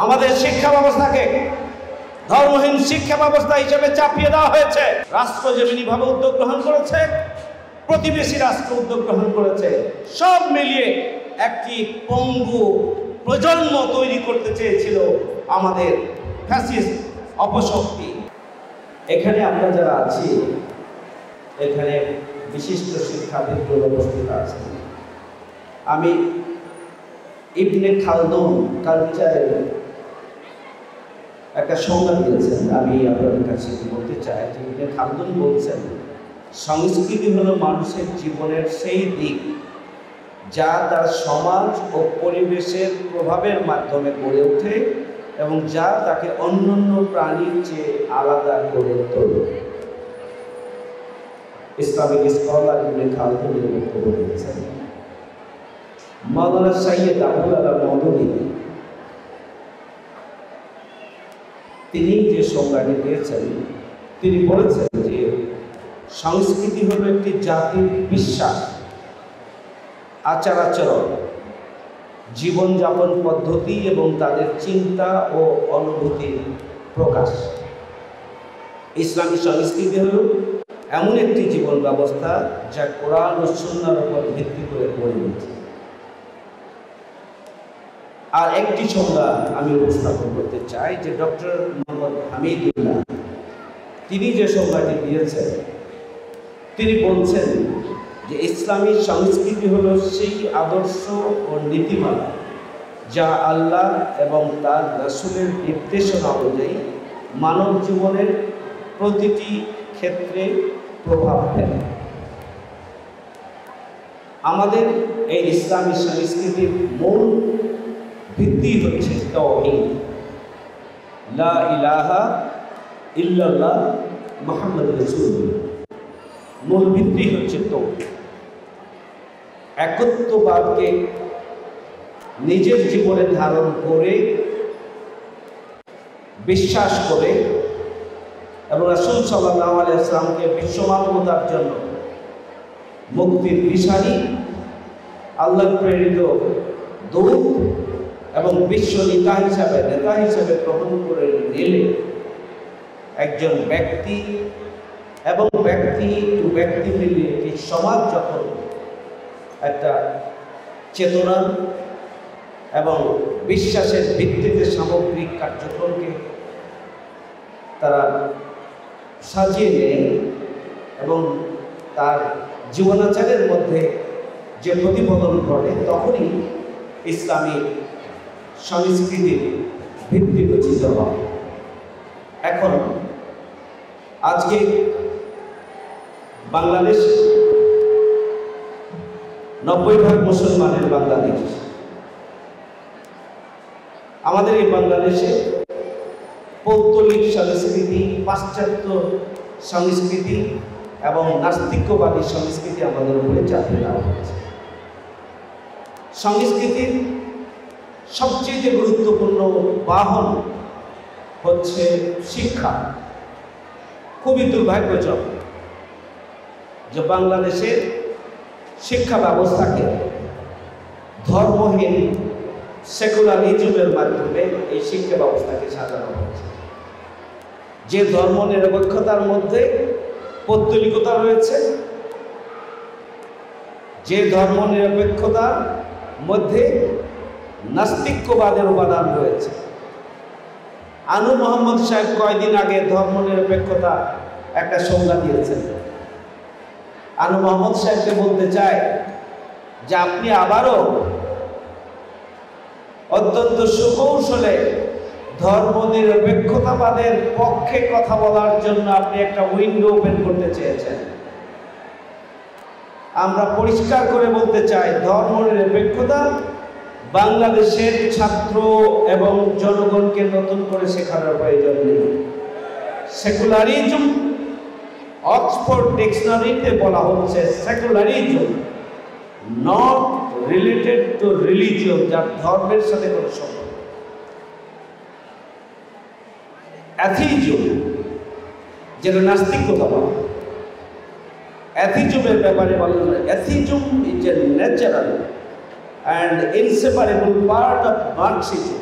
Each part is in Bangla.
আমাদের শিক্ষা ব্যবস্থাকে ধর্মহীন শিক্ষা ব্যবস্থা হিসেবে চাপিয়ে দেওয়া হয়েছে। রাষ্ট্র যেমনিভাবে উদ্যোগ গ্রহণ করেছে, প্রতিবেশী রাষ্ট্র উদ্যোগ গ্রহণ করেছে, সব মিলিয়ে একটি পঙ্গু প্রজন্ম তৈরি করতে চেয়েছিল আমাদের ফ্যাসিস্ট অপশক্তি। এখানে আমরা যারা আছি, এখানে বিশিষ্ট শিক্ষাবিদগুলো উপস্থিত আছেন। আমি ইবনে খালদুন কালচারের একটা সংজ্ঞা দিয়েছেন, আমি আপনাদের কাছে বলতে চাই যে ইবনে খালদুন বলছেন, সংস্কৃতি হলো মানুষের জীবনের সেই দিক যা তার সমাজ ও পরিবেশের প্রভাবের মাধ্যমে গড়ে ওঠে এবং যা তাকে অন্যান্য প্রাণীর চেয়ে আলাদা করে তোলে। ইসলামিক স্কলার ইবনে খালদুন এর বক্তব্য দিয়েছেন। মাওলানা সাইয়্যেদ আবুল আলা মওদুদী তিনি যে সংজ্ঞাটি দিয়েছেন, তিনি বলেছেন যে সংস্কৃতি হলো একটি জাতির বিশ্বাস, আচার আচরণ, জীবনযাপন পদ্ধতি এবং তাদের চিন্তা ও অনুভূতির প্রকাশ। ইসলামী সংস্কৃতি হল এমন একটি জীবন ব্যবস্থা যা কোরআন ও সুন্নাহর উপর ভিত্তি করে গড়ে উঠেছে। আর একটি সংজ্ঞা আমি উপস্থাপন করতে চাই যে ডক্টর মোহাম্মদ হামিদুল্লাহ তিনি যে সংজ্ঞাটি দিয়েছেন, তিনি বলছেন যে ইসলামী সংস্কৃতি হল সেই আদর্শ ও নীতিমালা যা আল্লাহ এবং তার রাসূলের নির্দেশনা অনুযায়ী মানব জীবনের প্রতিটি ক্ষেত্রে প্রভাব ফেলে। আমাদের এই ইসলামী সংস্কৃতির মূল ভিত্তি হচ্ছে তাওহীদ, লা ইলাহা ইল্লাল্লাহ মুহাম্মাদুর রাসূলুল্লাহ। মূল ভিত্তি হচ্ছে তাওহীদ। একত্ববাদকে নিজের জীবনে ধারণ করে, বিশ্বাস করে এবং রাসূল সাল্লাল্লাহু আলাইহি ওয়াসাল্লামকে বিশ্বমানবতার জন্য মুক্তির দিশারি, আল্লাহ প্রেরিত দূত এবং বিশ্ব নেতা হিসাবে গ্রহণ করে নিলে একজন ব্যক্তি এবং ব্যক্তি টু ব্যক্তি মিলিয়ে একটি সমাজ যখন একটা চেতনা এবং বিশ্বাসের ভিত্তিতে সামগ্রিক কার্যক্রমকে তারা সাজিয়ে নেয় এবং তার জীবনাচারের মধ্যে যে প্রতিফলন ঘটে, তখনই ইসলামী সংস্কৃতির ভিত্তি রচিত হয়। এখন আজকে বাংলাদেশ 90% মুসলমানের বাংলাদেশ। আমাদের এই বাংলাদেশে পৌত্তলিক সংস্কৃতি, পাশ্চাত্য সংস্কৃতি এবং নাস্তিক্যবাদী সংস্কৃতি আমাদের উপরে চাপিয়ে দেওয়া হয়েছে। সংস্কৃতির সবচেয়ে গুরুত্বপূর্ণ বাহন হচ্ছে শিক্ষা। খুবই দুর্ভাগ্যজনক যে বাংলাদেশের শিক্ষা ব্যবস্থাকে ধর্মহীন সেকুলারিজমের মাধ্যমে এই শিক্ষা ব্যবস্থাকে সাজানো হয়েছে। যে ধর্ম নিরপেক্ষতার মধ্যে পৌত্তলিকতা রয়েছে, যে ধর্ম নিরপেক্ষতার মধ্যে নাস্তিক্যবাদের উপাদান রয়েছে। আনু মোহাম্মদ সাহেব কয়েকদিন আগে ধর্ম নিরপেক্ষতা একটা সংজ্ঞা দিয়েছেন। আনু মোহাম্মদ সাহেবকে বলতে চাই যে আপনি আবারও অত্যন্ত সুকৌশলে ধর্ম নিরপেক্ষতাবাদের পক্ষে কথা বলার জন্য আপনি একটা উইন্ডো ওপেন করতে চেয়েছেন। আমরা পরিষ্কার করে বলতে চাই, ধর্ম নিরপেক্ষতা বাংলাদেশের ছাত্র এবং জনগণকে নতুন করে শেখানোর প্রয়োজন নেই। সেকুলারিজম, অক্সফোর্ড ডিকশনারিতে বলা হচ্ছে secularism not related to religion, যার ধর্মের সাথে কোনো সম্পর্ক। অ্যাথিজম, যেটা নাস্তিকতা বলা, অ্যাথিজমের ব্যাপারে বলা যায় atheism is a natural and inseparable part of Marxism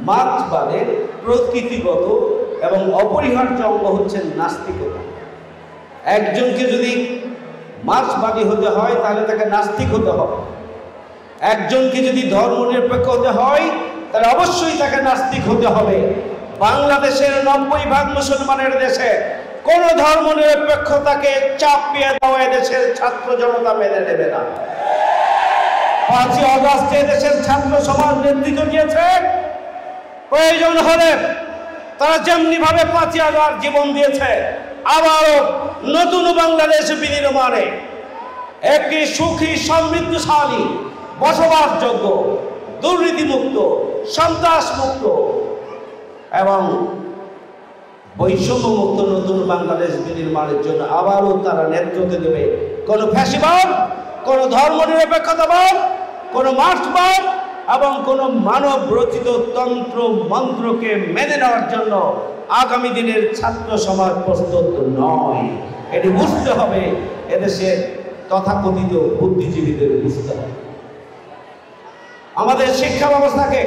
মার্ক্সবাদের প্রকৃতিগত এবং অপরিহার্য অঙ্গ হচ্ছে নাস্তিকতা। একজনকে যদি মার্ক্সবাদী হতে হয় তাহলে তাকে নাস্তিক হতে হবে। একজনকে যদি ধর্মনিরপেক্ষ হতে হয় তাহলে অবশ্যই তাকে নাস্তিক হতে হবে। বাংলাদেশের 90% মুসলমানের দেশে কোন ধর্মনিরপেক্ষতাকে চাপিয়ে দেওয়া দেশের ছাত্র জনতা মেনে নেবে না। 5ই আগস্টে দেশের ছাত্র সমাজ নেতৃত্ব দিয়েছে। প্রয়োজন হলে তারা যেমনি ভাবে 5ই আগস্ট জীবন দিয়েছে, আবারও নতুন বাংলাদেশ বিনির্মাণে একটি সুখী সমৃদ্ধশালী বসবাসযোগ্য দুর্নীতিমুক্ত সন্ত্রাসমুক্ত এবং বৈষম্যমুক্ত নতুন বাংলাদেশ বিনির্মাণের জন্য আবারও তারা নেতৃত্ব দেবে। কোন ফ্যাসিবাদ, কোন ধর্মনিরপেক্ষতাবাদ, কোন মার্ক্সবাদ এবং কোন মানব রচিত তন্ত্র মন্ত্রকে মেনে নেওয়ার জন্য আগামী দিনের ছাত্র সমাজ প্রস্তুত নয়। এটি বুঝতে হবে, এদেশের তথাকথিত বুদ্ধিজীবীদের বুঝতে হবে। আমাদের শিক্ষা ব্যবস্থাকে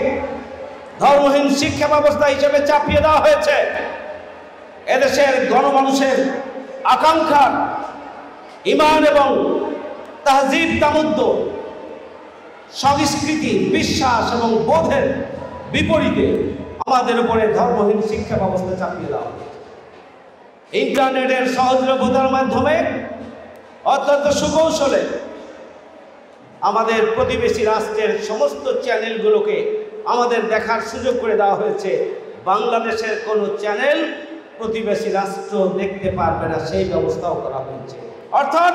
ধর্মহীন শিক্ষা ব্যবস্থা হিসেবে চাপিয়ে দেওয়া হয়েছে। এদেশের গণমানুষের আকাঙ্ক্ষা, ঈমান এবং তাহজিব তামুদ্দ, সংস্কৃতি, বিশ্বাস এবং বোধের বিপরীতে আমাদের উপরে ধর্মহীন শিক্ষা ব্যবস্থা চাপিয়ে দেওয়া হয়েছে। ইন্টারনেটের সহজলভ্যতার মাধ্যমে অত্যন্ত সুকৌশলে আমাদের প্রতিবেশী রাষ্ট্রের সমস্ত চ্যানেলগুলোকে আমাদের দেখার সুযোগ করে দেওয়া হয়েছে। বাংলাদেশের কোনো চ্যানেল প্রতিবেশী রাষ্ট্র দেখতে পারবে না, সেই ব্যবস্থাও করা হয়েছে। অর্থাৎ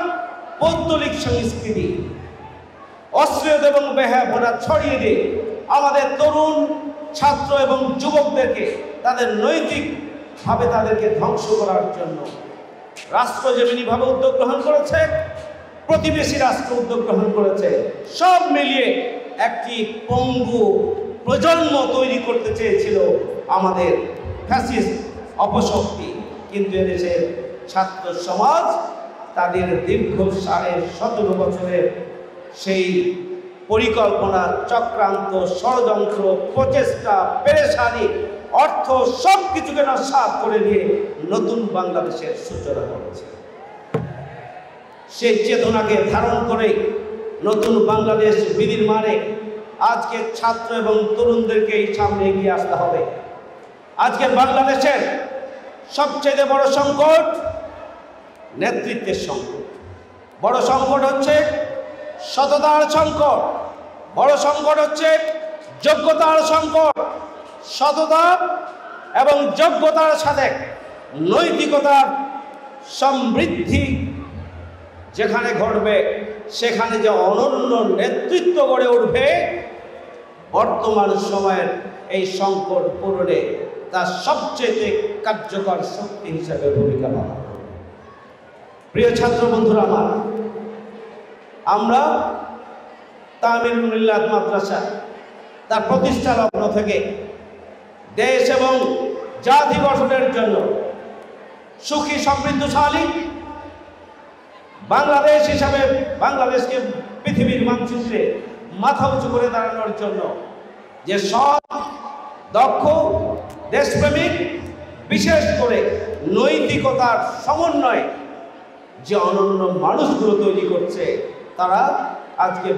পৌত্তলিক সংস্কৃতি, অশ্লীলতা এবং বেহায়াপনা ছড়িয়ে দিয়ে আমাদের তরুণ ছাত্র এবং যুবকদেরকে তাদের নৈতিকভাবে তাদেরকে ধ্বংস করার জন্য রাষ্ট্র যেমনিভাবে উদ্যোগ গ্রহণ করেছে, প্রতিবেশী রাষ্ট্র উদ্যোগ গ্রহণ করেছে, সব মিলিয়ে একটি পঙ্গু প্রজন্ম তৈরি করতে চেয়েছিল আমাদের ফ্যাসিস্ট অপশক্তি। কিন্তু এদেশের ছাত্র সমাজ তাদের দীর্ঘ 17.5 বছরের সেই পরিকল্পনা, চক্রান্ত, ষড়যন্ত্র, প্রচেষ্টা, পেরেশানি, অর্থ সব কিছুকে নস্যাৎ করে দিয়ে নতুন বাংলাদেশের সূচনা করেছে। সেই চেতনাকে ধারণ করে নতুন বাংলাদেশ বিনির্মাণে আজকে ছাত্র এবং তরুণদেরকে সামনে এগিয়ে আসতে হবে। আজকে বাংলাদেশের সবচেয়ে বড় সংকট নেতৃত্বের সংকট। বড় সংকট হচ্ছে সততার সংকট, বড় সংকট হচ্ছে যোগ্যতার সংকট। সততা এবং যোগ্যতার সাথে নৈতিকতার সমৃদ্ধি যেখানে ঘটবে, সেখানে যে অনন্য নেতৃত্ব গড়ে উঠবে, বর্তমান সময়ের এই সংকট পূরণে তার সবচেয়ে কার্যকর শক্তি হিসাবে ভূমিকা পালন করবে। প্রিয় ছাত্র বন্ধুরা আমার, আমরা তামিলুল মিল্লাত মাদ্রাসা তার প্রতিষ্ঠা লগ্ন থেকে দেশ এবং জাতি গঠনের জন্য সুখী সমৃদ্ধশালী বাংলাদেশ হিসাবে বাংলাদেশকে পৃথিবীর মানচিত্রে মাথা উঁচু করে দাঁড়ানোর জন্য যে সৎ, দক্ষ, দেশপ্রেমিক, বিশেষ করে নৈতিকতার সমন্বয়ে যে অনন্য মানুষগুলো তৈরি করছে, তারা আজকে